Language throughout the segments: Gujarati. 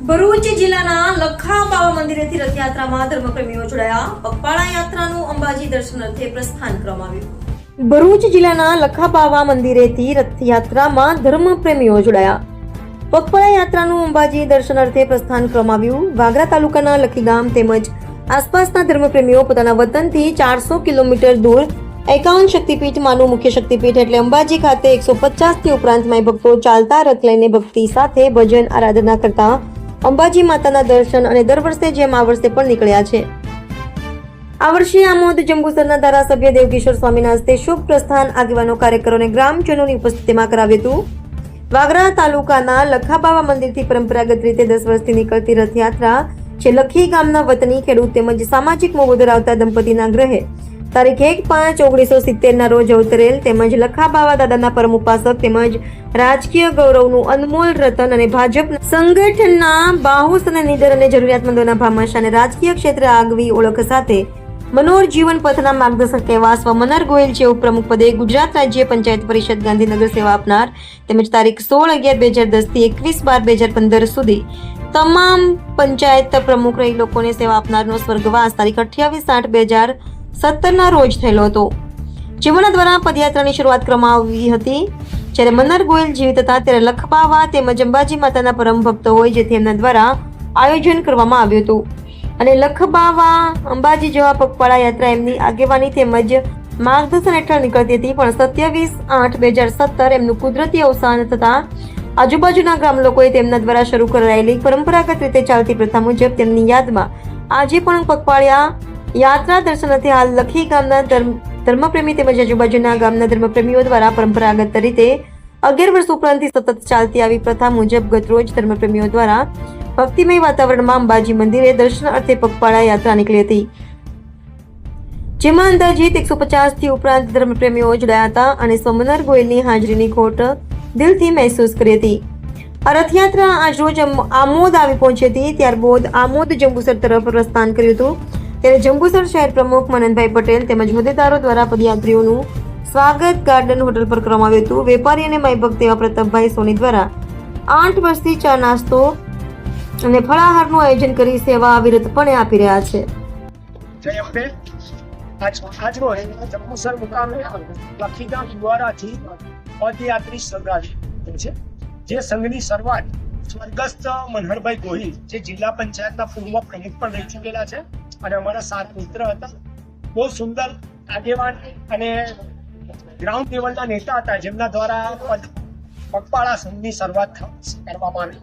ભરૂચ જિલ્લાના લખા બાવા મંદિરેથી રથયાત્રામાં ધર્મપ્રેમીઓ જોડાયા. પગપાળા યાત્રાનું અંબાજી દર્શન અર્થે પ્રસ્થાન કરવામાં આવ્યું. ભરૂચ જિલ્લાના લખા બાવા મંદિરેથી રથયાત્રામાં ધર્મપ્રેમીઓ જોડાયા. પગપાળા યાત્રાનું અંબાજી દર્શન અર્થે પ્રસ્થાન કરવામાં આવ્યું. વાગરા તાલુકાના લખી ગામ તેમજ આસપાસના ધર્મપ્રેમીઓ પોતાના વતનથી 400 કિલોમીટર દૂર 51 શક્તિપીઠ માનું મુખ્ય શક્તિપીઠ એટલે અંબાજી ખાતે 150 થી ઉપરાંત માઈ ભક્તો ચાલતા રથ લઈને ભક્તિ સાથે ભજન આરાધના કરતા અંબાજી માતાના દર્શન અને દર વર્ષે જેમ આ વર્ષે પણ નીકળ્યા છે. આ વર્ષે આમોદ જંબુસરના ધારાસભ્ય દેવકિશોર સ્વામીના હસ્તે શુભ પ્રસ્થાન આગેવાનો કાર્યકરો અને ગ્રામજનોની ઉપસ્થિતિમાં કરાવ્યું હતું. વાગરા તાલુકાના લખાબાવા મંદિરથી પરંપરાગત રીતે 10 વર્ષથી નીકળતી રથયાત્રા છે લખી ગામના વતની ખેડૂત તેમજ સામાજિક મોભો ધરાવતા દંપતીના ગ્રહે તારીખ 1/5/1970 ના રોજ અવતરેલ તેમજ લખાબાવા દાદાના પરમ ઉપાસક તેમજ રાજકીય ગૌરવનું અનમોલ રતન અને ભાજપ સંગઠનના બાહુસ અને નિડર અને જરૂરિયાતમંદોના ભામાશા અને રાજકીય ક્ષેત્રે આગવી ઓળખ સાથે મનોર જીવન પથના માર્ગદર્શક એવા સ્વ મનર ગોયલ છે ઉપપ્રમુખ પદે ગુજરાત રાજ્ય પંચાયત પરિષદ ગાંધીનગર સેવા આપનાર તેમજ તારીખ 16/11/2010 થી 21/12/2015 સુધી તમામ પંચાયત પ્રમુખ રહી લોકોને સેવા આપનારનો સ્વર્ગવાસ તારીખ 28/8/2017 ના રોજ થયેલો હતો. જેમના દ્વારા પદયાત્રાની શરૂઆત કરવામાં આવી હતી. જ્યારે મન્નર ગોયલ જીવિત હતા ત્યારે લખબાવા તેમજ અંબાજી માતાના પરમ ભક્ત હોય જેથી એમના દ્વારા આયોજન કરવામાં આવ્યું હતું અને લખબાવા અંબાજી જેવા પગપાળા યાત્રા એમની આગેવાની તેમજ માર્ગદર્શન હેઠળ નીકળતી હતી. પણ 27/8/2017 એમનું કુદરતી અવસાન થતા આજુબાજુના ગામ લોકોએ તેમના દ્વારા શરૂ કરાયેલી પરંપરાગત રીતે ચાલતી પ્રથા મુજબ તેમની યાદમાં આજે પણ પગપાળા યાત્રા દર્શનાર્થે હાલ લખી ગામના ધર્મપ્રેમી તેમજ આજુબાજુના ગામના ધર્મપ્રેમીઓ દ્વારા પરંપરાગત રીતે 11 વર્ષ ઉપરાંતથી સતત ચાલતી આવી પ્રથા મુજબ ગતરોજ ધર્મપ્રેમીઓ દ્વારા ભક્તિમય વાતાવરણમાં અંબાજી મંદિરે દર્શન અર્થે પગપાળા યાત્રા નીકળી હતી. જેમાં અંદાજિત 150 થી ઉપરાંત ધર્મપ્રેમીઓ જોડાયા હતા અને સોમનાથ ગોયલની હાજરીની ખોટ દિલથી મહેસૂસ કરી હતી. આ રથયાત્રા આજરોજ આમોદ આવી પહોંચી હતી. ત્યારબાદ આમોદ જંબુસર તરફ પ્રસ્થાન કર્યું હતું. ત્યારે જંબુસર શહેર પ્રમુખ મનનભાઈ પટેલ તેમજ હોદ્દેદારો દ્વારા પદયાત્રીઓનું સ્વાગત ગાર્ડન હોટલ પર કરવામાં આવ્યું હતું. વેપારી અને માઈ ભક્ત એવા પ્રતાપભાઈ સોની દ્વારા 8 વર્ષથી ચા નાસ્તો અને ફળાહારનું આયોજન કરી સેવા અવિરતપણે આપી રહ્યા છે. જય અંબે. આજરોજ જંબુસર મુકામે લખીગામ દ્વારાથી પદયાત્રી સંઘ છે. જે સંઘની શરૂઆત સ્વર્ગસ્થ મનહરભાઈ ગોહિલ જે જિલ્લા પંચાયતના પૂર્વ પ્રમુખ પણ રહી ચૂકેલા છે અને અમારા સારા મિત્ર હતા. બહુ સુંદર આગેવાન અને ગ્રાઉન્ડ લેવલના નેતા હતા જેમના દ્વારા પગપાળા સંઘની શરૂઆત કરવામાં આવી.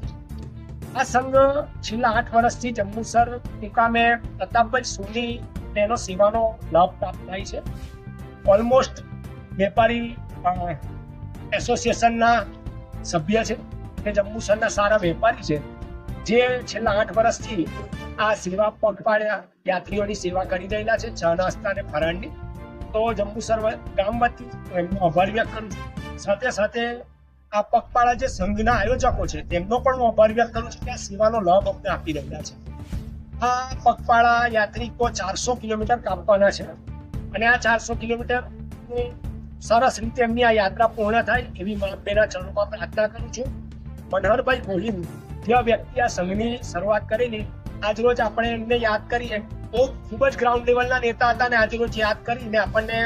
આ સંઘ છેલ્લા 8 વર્ષથી જંબુસર મુકામે પ્રતાપભાઈ સોની તેનો સેવાનો લાભ પ્રાપ્ત થાય છે. ઓલમોસ્ટ વેપારી એસોસિએશનના સભ્ય છે કે જંબુસરના સારા વેપારી છે જે છેલ્લા 8 વર્ષથી આ સેવા પગપાળા યાત્રીઓની સેવા કરી રહેલા છે ચા નાસ્તા અને ફરાળની. તો જંબુસર ગામ વતી એમનો આભાર વ્યક્ત કરું છું. સાથે સાથે આ પગપાળા જે સંઘના આયોજકો છે તેમનો પણ હું આભાર વ્યક્ત કરું છું કે આ સેવાનો લાભ અમને આપી રહ્યા છે. આ પગપાળા યાત્રિકો 400 કિલોમીટર કાપવાના છે અને આ 400 કિલોમીટર સરસ રીતે એમની આ યાત્રા પૂર્ણ થાય એવી મા અંબેના ચરણોમાં પ્રાર્થના કરું છું. મનહરભાઈ ગોહિલ જે વ્યક્તિ આ સંઘની શરૂઆત કરેલી આજરોજ આપણે એમને યાદ કરી. બહુ ખૂબ જ ગ્રાઉન્ડ લેવલના નેતા હતા અને આજરોજ યાદ કરીને આપણને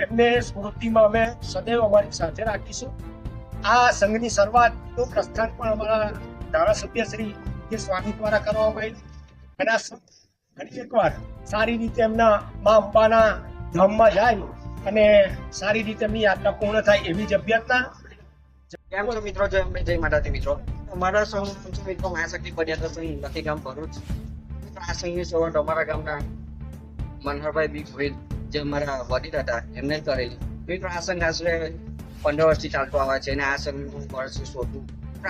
એમને સ્મૃતિમાં અમે સદૈવ અમારી સાથે રાખીશું. આ સંઘની શરૂઆતનું પ્રસ્થાન પણ અમારા ધારાસભ્ય શ્રી જે સ્વામી દ્વારા કરવામાં આવેલું અને આ સંઘ ઘણી એકવાર સારી રીતે એમના મા અંબાના ધામમાં જાય અને સારી રીતે એમની યાત્રા પૂર્ણ થાય એવી જ અભ્યર્થના. કેમ છો મિત્રો? જય અંબે, જય માતાજી મિત્રો. અમારા સંઘ મિત્રો મહાશક્તિ પદયાત્રા સંઘ લખી ગામ ભરૂચ. આ સંઘની શરૂઆત અમારા ગામના મનહરભાઈ બી ગોહિલ જે અમારા વડીલ હતા એમને કરેલી. મિત્રો આ સંઘ આશરે 15 વર્ષથી ચાલતો આવે છે અને આ સંઘનું વર્ષ શોધવું.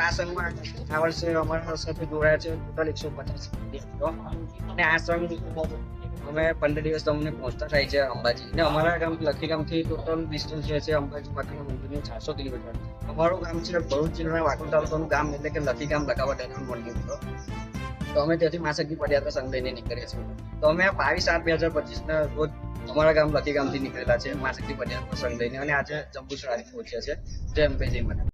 આ સંઘમાં આ વર્ષે અમારા સાથે જોડાયા છે ટોટલ 150 અને આ સંઘ અમે 15 દિવસ અમને પહોંચતા થાય છે અંબાજી. અને અમારા ગામ લખી ગામથી ટોટલ ડિસ્ટન્સ છે અંબાજી માતાના મંદિરનું 400 કિલોમીટર. અમારું ગામ છે ભરૂચ જિલ્લાના વાંકલ તાલુકાનું ગામ એટલે કે લખી ગામ લખાવા ટેકનું મંદિર. તો અમે ત્યાંથી મહાશક્તિ પદયાત્રા સંઘ લઈને નીકળીએ છીએ. તો અમે 22/8/2025 ના રોજ અમારા ગામ લખી ગામથી નીકળેલા છે મહાશક્તિ પદયાત્રા સંઘ લઈને અને આજે જંબુસર આવી પહોંચ્યા છે. જય અંબે, જય માતા.